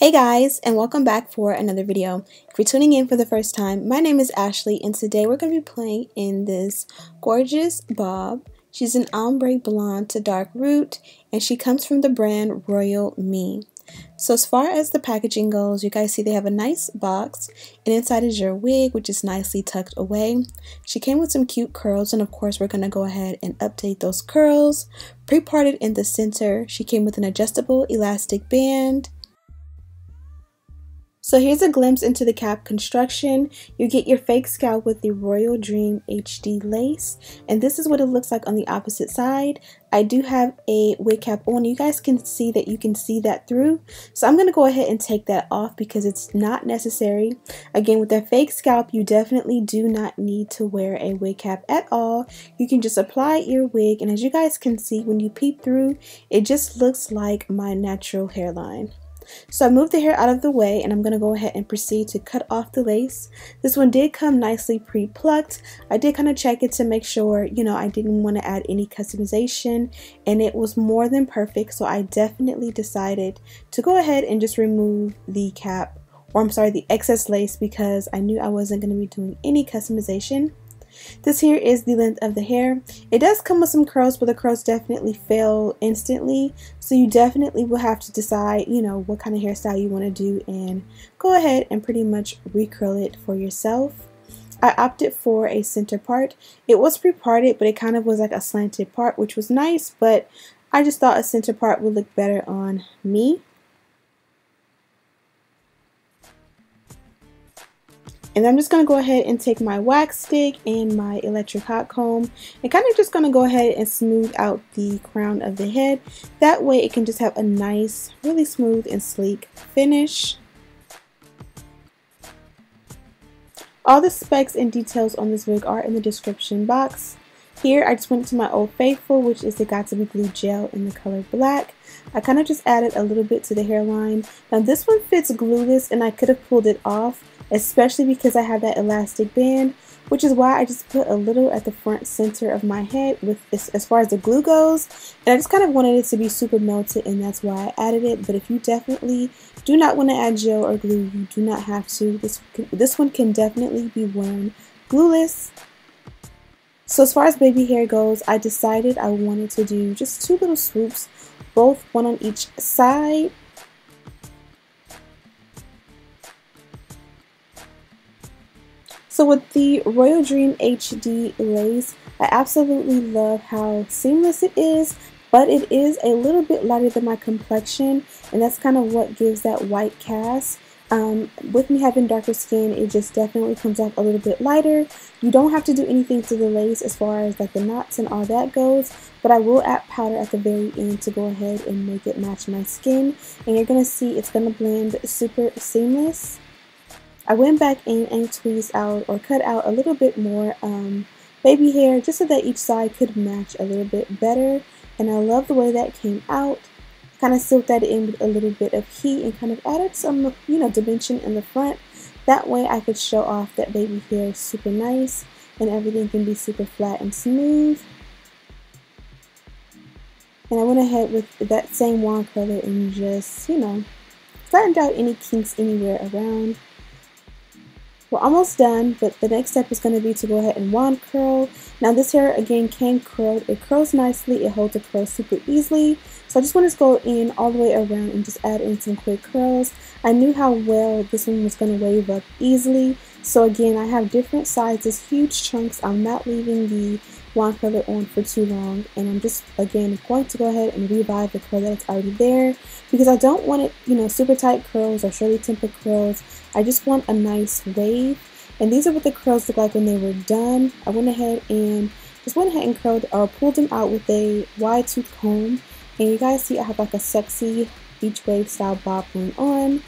Hey guys, and welcome back for another video. If you're tuning in for the first time, my name is Ashley, and today we're going to be playing in this gorgeous bob. She's an ombre blonde to dark root, and she comes from the brand Royal Me. So as far as the packaging goes, you guys see they have a nice box, and inside is your wig, which is nicely tucked away. She came with some cute curls, and of course we're going to go ahead and update those curls. Pre-parted in the center, she came with an adjustable elastic band. So here's a glimpse into the cap construction. You get your fake scalp with the Royal Dream HD lace, and this is what it looks like on the opposite side. I do have a wig cap on. You guys can see that you can see that through. So I'm going to go ahead and take that off because it's not necessary. Again, with that fake scalp, you definitely do not need to wear a wig cap at all. You can just apply your wig, and as you guys can see, when you peep through, it just looks like my natural hairline. So I moved the hair out of the way, and I'm going to go ahead and proceed to cut off the lace. This one did come nicely pre-plucked. I did kind of check it to make sure, I didn't want to add any customization, and it was more than perfect. So I definitely decided to go ahead and just remove the cap, or I'm sorry, the excess lace, because I knew I wasn't going to be doing any customization. This here is the length of the hair. It does come with some curls, but the curls definitely fail instantly. So you definitely will have to decide, what kind of hairstyle you want to do and go ahead and pretty much recurl it for yourself. I opted for a center part. It was pre-parted, but it kind of was like a slanted part, which was nice, but I just thought a center part would look better on me. And I'm just going to go ahead and take my wax stick and my electric hot comb and kind of just going to go ahead and smooth out the crown of the head. That way it can just have a nice, really smooth and sleek finish. All the specs and details on this wig are in the description box. Here I just went to my Old Faithful, which is the Got To Be Glue gel in the color black. I kind of just added a little bit to the hairline. Now this one fits glueless, and I could have pulled it off, especially because I have that elastic band, which is why I just put a little at the front center of my head with this, as far as the glue goes. And I just kind of wanted it to be super melted, and that's why I added it. But if you definitely do not want to add gel or glue, you do not have to. This one can definitely be worn glueless. So as far as baby hair goes, I decided I wanted to do just two little swoops, both one on each side. So with the Royal Dream HD lace, I absolutely love how seamless it is, but it is a little bit lighter than my complexion, and that's kind of what gives that white cast. With me having darker skin, it just definitely comes off a little bit lighter. You don't have to do anything to the lace as far as like the knots and all that goes, but I will add powder at the very end to go ahead and make it match my skin, and you're going to see it's going to blend super seamless. I went back in and tweezed out or cut out a little bit more baby hair just so that each side could match a little bit better, and I love the way that came out. Kind of sealed that in with a little bit of heat and kind of added some, dimension in the front. That way I could show off that baby hair is super nice and everything can be super flat and smooth. And I went ahead with that same wand curler and just, flattened out any kinks anywhere around. We're almost done, but the next step is going to be to go ahead and wand curl. Now this hair again came curled. It curls nicely. It holds the curl super easily. So I just want to go in all the way around and just add in some quick curls. I knew how well this one was going to wave up easily. So again, I have different sizes, huge chunks. I'm not leaving the wand curler on for too long, and I'm just again going to go ahead and revive the curl that's already there, because I don't want it, super tight curls or Shirley Temple curls. I just want a nice wave, and these are what the curls look like when they were done. I went ahead and curled or pulled them out with a wide tooth comb, and you guys see I have like a sexy beach wave style bob going on.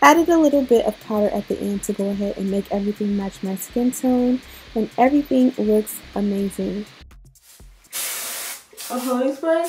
Added a little bit of powder at the end to go ahead and make everything match my skin tone, and everything looks amazing. A holding spray?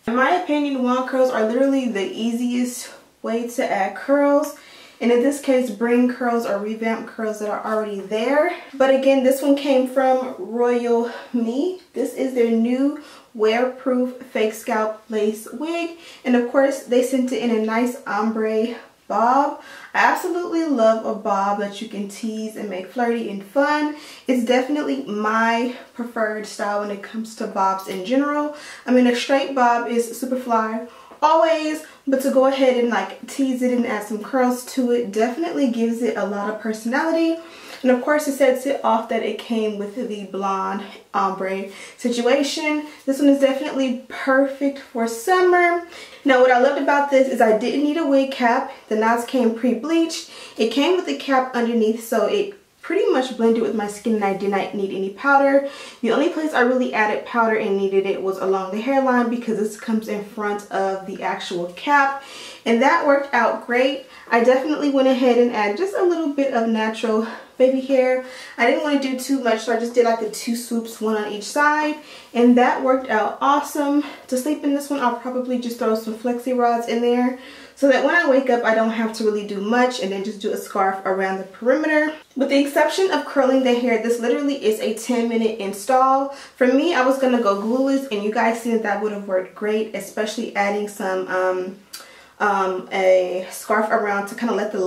In my opinion, wand curls are literally the easiest way to add curls. and in this case bring curls or revamp curls that are already there. But again, this one came from Royal Me. This is their new WearProof fake scalp lace wig, and of course they sent it in a nice ombre bob. I absolutely love a bob that you can tease and make flirty and fun. It's definitely my preferred style when it comes to bobs in general. I mean, a straight bob is super fly always, but to go ahead and like tease it and add some curls to it definitely gives it a lot of personality. And of course it sets it off that it came with the blonde ombre situation. This one is definitely perfect for summer. Now what I loved about this is I didn't need a wig cap. The knots came pre-bleached. It came with a cap underneath, so it pretty much blended with my skin and I did not need any powder. The only place I really added powder and needed it was along the hairline, because this comes in front of the actual cap, and that worked out great. I definitely went ahead and added just a little bit of natural baby hair. I didn't want to do too much, so I just did like the 2 swoops, one on each side, and that worked out awesome. To sleep in this one, I'll probably just throw some flexi rods in there so that when I wake up I don't have to really do much, and then just do a scarf around the perimeter. With the exception of curling the hair, this literally is a 10-minute install. For me, I was gonna go glueless, and you guys see that would have worked great, especially adding some a scarf around to kind of let the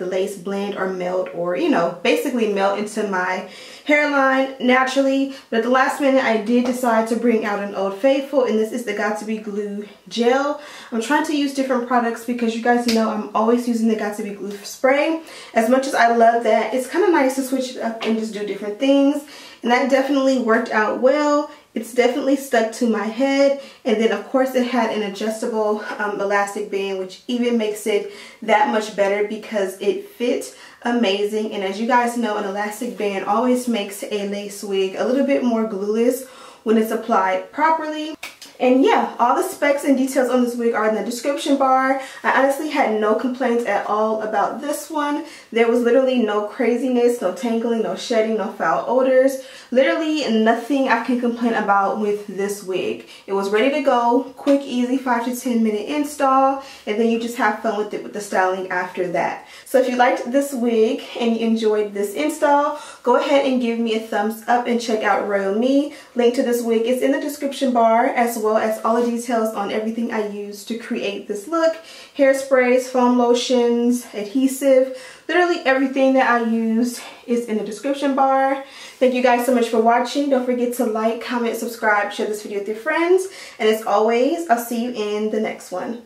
lace blend or melt, or you know, basically melt into my hairline naturally. But at the last minute I did decide to bring out an Old Faithful, and this is the Got2b Glue Gel. I'm trying to use different products because you guys know I'm always using the Got2b Glue Spray. As much as I love that, it's kind of nice to switch it up and just do different things, and that definitely worked out well. It's definitely stuck to my head, and then of course it had an adjustable elastic band, which even makes it that much better because it fits amazing. And as you guys know, an elastic band always makes a lace wig a little bit more glueless when it's applied properly. And yeah, all the specs and details on this wig are in the description bar. I honestly had no complaints at all about this one. There was literally no craziness, no tangling, no shedding, no foul odors. Literally nothing I can complain about with this wig. It was ready to go, quick, easy 5 to 10 minute install, and then you just have fun with it with the styling after that. So if you liked this wig and you enjoyed this install, go ahead and give me a thumbs up and check out Royal Me. Link to this wig is in the description bar, as well as all the details on everything I used to create this look. Hairsprays, foam lotions, adhesive, literally everything that I used is in the description bar. Thank you guys so much for watching. Don't forget to like, comment, subscribe, share this video with your friends, and as always, I'll see you in the next one.